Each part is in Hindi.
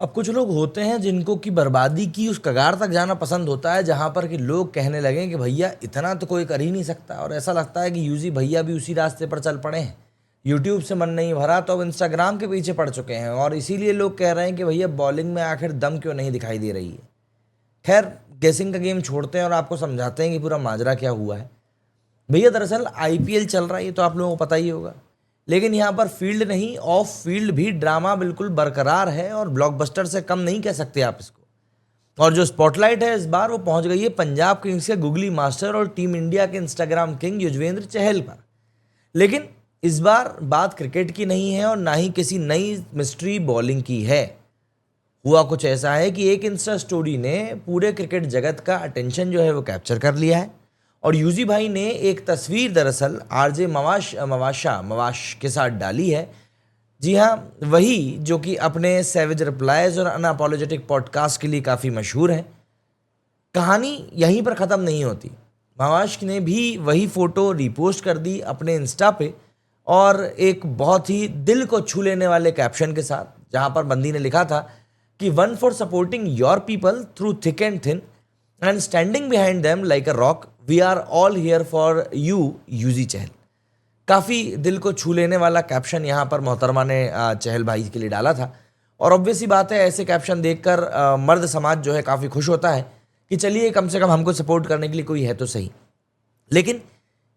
अब कुछ लोग होते हैं जिनको कि बर्बादी की उस कगार तक जाना पसंद होता है जहां पर कि लोग कहने लगें कि भैया इतना तो कोई कर ही नहीं सकता, और ऐसा लगता है कि यूजी भैया भी उसी रास्ते पर चल पड़े हैं। यूट्यूब से मन नहीं भरा तो अब इंस्टाग्राम के पीछे पड़ चुके हैं, और इसीलिए लोग कह रहे हैं कि भैया बॉलिंग में आखिर दम क्यों नहीं दिखाई दे रही है। खैर, गेसिंग का गेम छोड़ते हैं और आपको समझाते हैं कि पूरा माजरा क्या हुआ है। भैया दरअसल आईपीएल चल रहा है, ये तो आप लोगों को पता ही होगा। लेकिन यहाँ पर फील्ड नहीं, ऑफ फील्ड भी ड्रामा बिल्कुल बरकरार है, और ब्लॉकबस्टर से कम नहीं कह सकते आप इसको। और जो स्पॉटलाइट है इस बार वो पहुंच गई है पंजाब किंग्स के गुगली मास्टर और टीम इंडिया के इंस्टाग्राम किंग युजवेंद्र चहल पर। लेकिन इस बार बात क्रिकेट की नहीं है और ना ही किसी नई मिस्ट्री बॉलिंग की है। हुआ कुछ ऐसा है कि एक इंस्टा स्टोरी ने पूरे क्रिकेट जगत का अटेंशन जो है वो कैप्चर कर लिया है, और यूजी भाई ने एक तस्वीर दरअसल आरजे मवाश के साथ डाली है। जी हाँ, वही जो कि अपने सैवेज रिप्लाईज और अनअपोलोजेटिक पॉडकास्ट के लिए काफ़ी मशहूर है। कहानी यहीं पर ख़त्म नहीं होती। मवाश ने भी वही फ़ोटो रीपोस्ट कर दी अपने इंस्टा पे, और एक बहुत ही दिल को छू लेने वाले कैप्शन के साथ, जहाँ पर बंदी ने लिखा था कि one for supporting your people through thick and thin and standing behind them like a rock, we are all here for you Yuzi Chahal. काफ़ी दिल को छू लेने वाला कैप्शन यहाँ पर मोहतरमा ने चहल भाई के लिए डाला था। और ऑब्वियस सी बात है, ऐसे कैप्शन देखकर मर्द समाज जो है काफ़ी खुश होता है कि चलिए कम से कम हमको सपोर्ट करने के लिए कोई है तो सही। लेकिन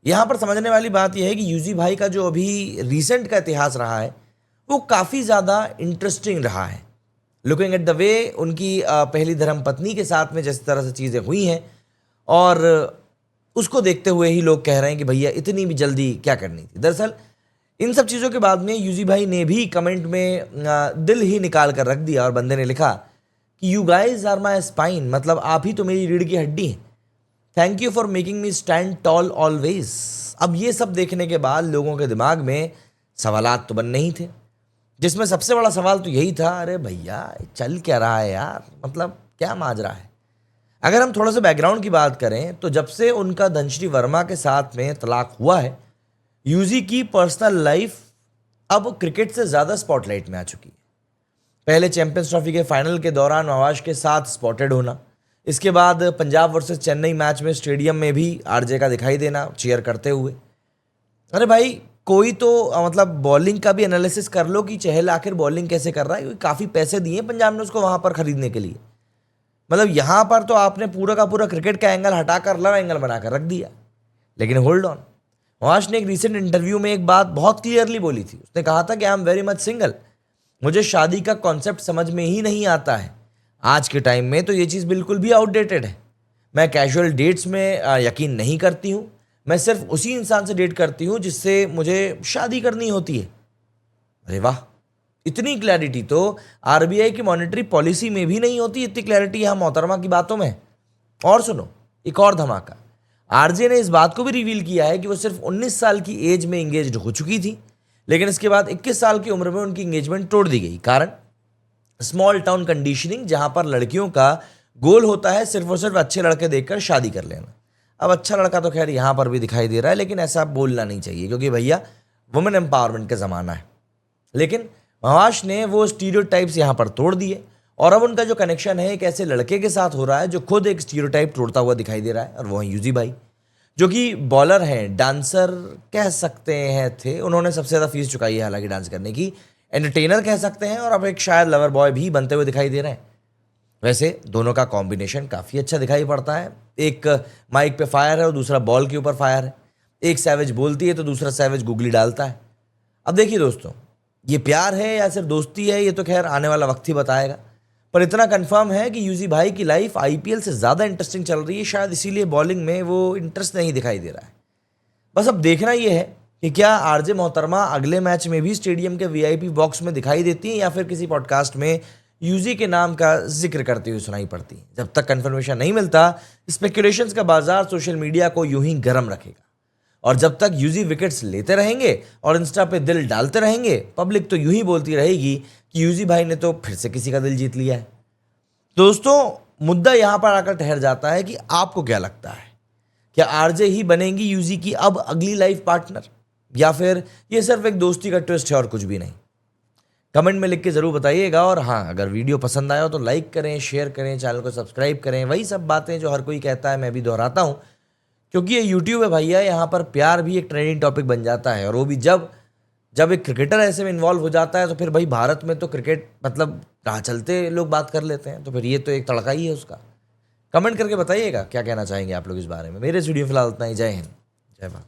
यहाँ पर समझने वाली बात यह है कि यूजी भाई का जो अभी रिसेंट का इतिहास रहा है वो काफ़ी ज़्यादा इंटरेस्टिंग रहा है। लुकिंग एट द वे उनकी पहली धर्म पत्नी के साथ में जिस तरह से चीज़ें हुई हैं, और उसको देखते हुए ही लोग कह रहे हैं कि भैया इतनी भी जल्दी क्या करनी थी। दरअसल इन सब चीज़ों के बाद में यूजी भाई ने भी कमेंट में दिल ही निकाल कर रख दिया, और बंदे ने लिखा कि you guys are my spine, मतलब आप ही तो मेरी रीढ़ की हड्डी हैं। Thank you for making me stand tall always. अब ये सब देखने के बाद लोगों के दिमाग में सवालात तो बनने ही थे, जिसमें सबसे बड़ा सवाल तो यही था, अरे भैया चल क्या रहा है यार, मतलब क्या माजरा है। अगर हम थोड़ा सा बैकग्राउंड की बात करें तो जब से उनका धनश्री वर्मा के साथ में तलाक हुआ है, यूजी की पर्सनल लाइफ अब क्रिकेट से ज़्यादा स्पॉटलाइट में आ चुकी है। पहले चैंपियंस ट्रॉफी के फाइनल के दौरान नवाज के साथ स्पॉटेड होना, इसके बाद पंजाब वर्सेस चेन्नई मैच में स्टेडियम में भी आरजे का दिखाई देना चीयर करते हुए। अरे भाई, कोई तो मतलब बॉलिंग का भी एनालिसिस कर लो कि चहल आखिर बॉलिंग कैसे कर रहा है, क्योंकि काफ़ी पैसे दिए पंजाब ने उसको वहाँ पर खरीदने के लिए। मतलब यहाँ पर तो आपने पूरा का पूरा क्रिकेट का एंगल हटाकर लव एंगल बनाकर रख दिया। लेकिन होल्ड ऑन, नवाज ने एक रिसेंट इंटरव्यू में एक बात बहुत क्लियरली बोली थी। उसने कहा था कि I am very much single, मुझे शादी का कॉन्सेप्ट समझ में ही नहीं आता है। आज के टाइम में तो ये चीज़ बिल्कुल भी आउटडेटेड है। मैं कैजुअल डेट्स में यकीन नहीं करती हूँ। मैं सिर्फ उसी इंसान से डेट करती हूँ जिससे मुझे शादी करनी होती है। अरे वाह, इतनी क्लैरिटी तो आरबीआई की मॉनेटरी पॉलिसी में भी नहीं होती, इतनी क्लैरिटी यहाँ मोहतरमा की बातों में। और सुनो, एक और धमाका, आरजे ने इस बात को भी रिवील किया है कि वो सिर्फ 19 साल की एज में इंगेज्ड हो चुकी थी, लेकिन इसके बाद 21 साल की उम्र में उनकी इंगेजमेंट तोड़ दी गई। कारण स्मॉल टाउन कंडीशनिंग, जहां पर लड़कियों का गोल होता है सिर्फ और सिर्फ अच्छे लड़के देखकर शादी कर लेना। अब अच्छा लड़का तो खैर यहां पर भी दिखाई दे रहा है, लेकिन ऐसा बोलना नहीं चाहिए क्योंकि भैया वुमेन एम्पावरमेंट का ज़माना है। लेकिन मवाश ने वो स्टीरियोटाइप्स यहाँ पर तोड़ दिए, और अब उनका जो कनेक्शन है एक ऐसे लड़के के साथ हो रहा है जो खुद एक स्टीरियोटाइप तोड़ता हुआ दिखाई दे रहा है, और वो है यूजी भाई, जो कि बॉलर हैं, डांसर कह सकते हैं थे। उन्होंने सबसे ज़्यादा फीस चुकाई है हालांकि डांस करने की, एंटरटेनर कह सकते हैं, और अब एक शायद लवर बॉय भी बनते हुए दिखाई दे रहे हैं। वैसे दोनों का कॉम्बिनेशन काफ़ी अच्छा दिखाई पड़ता है। एक माइक पे फायर है और दूसरा बॉल के ऊपर फायर है। एक सैवेज बोलती है तो दूसरा सैवेज गुगली डालता है। अब देखिए दोस्तों, ये प्यार है या सिर्फ दोस्ती है, ये तो खैर आने वाला वक्त ही बताएगा। पर इतना कंफर्म है कि यूजी भाई की लाइफ आईपीएल से ज़्यादा इंटरेस्टिंग चल रही है, शायद इसीलिए बॉलिंग में वो इंटरेस्ट नहीं दिखाई दे रहा है। बस अब देखना ये है कि क्या आरजे मोहतरमा अगले मैच में भी स्टेडियम के वीआईपी बॉक्स में दिखाई देती हैं या फिर किसी पॉडकास्ट में यूजी के नाम का जिक्र करती हुई सुनाई पड़ती है। जब तक कंफर्मेशन नहीं मिलता, स्पेकुलेशंस का बाजार सोशल मीडिया को यूं ही गर्म रखेगा, और जब तक यूजी विकेट्स लेते रहेंगे और इंस्टा पे दिल डालते रहेंगे, पब्लिक तो यूं ही बोलती रहेगी कि यूजी भाई ने तो फिर से किसी का दिल जीत लिया है। दोस्तों, मुद्दा यहां पर आकर ठहर जाता है कि आपको क्या लगता है, क्या आरजे ही बनेंगी यूजी की अब अगली लाइफ पार्टनर, या फिर ये सिर्फ एक दोस्ती का ट्विस्ट है और कुछ भी नहीं। कमेंट में लिख के ज़रूर बताइएगा। और हाँ, अगर वीडियो पसंद आया हो तो लाइक करें, शेयर करें, चैनल को सब्सक्राइब करें। वही सब बातें जो हर कोई कहता है मैं भी दोहराता हूँ, क्योंकि ये यूट्यूब है भैया, यहाँ पर प्यार भी एक ट्रेंडिंग टॉपिक बन जाता है। और वो भी जब जब एक क्रिकेटर ऐसे में इन्वॉल्व हो जाता है तो फिर भाई भारत में तो क्रिकेट मतलब राह चलते लोग बात कर लेते हैं, तो फिर ये तो एक तड़का ही है उसका। कमेंट करके बताइएगा क्या कहना चाहेंगे आप लोग इस बारे में। मेरे इस वीडियो फिलहाल इतना ही। जय हिंद, जय भारत।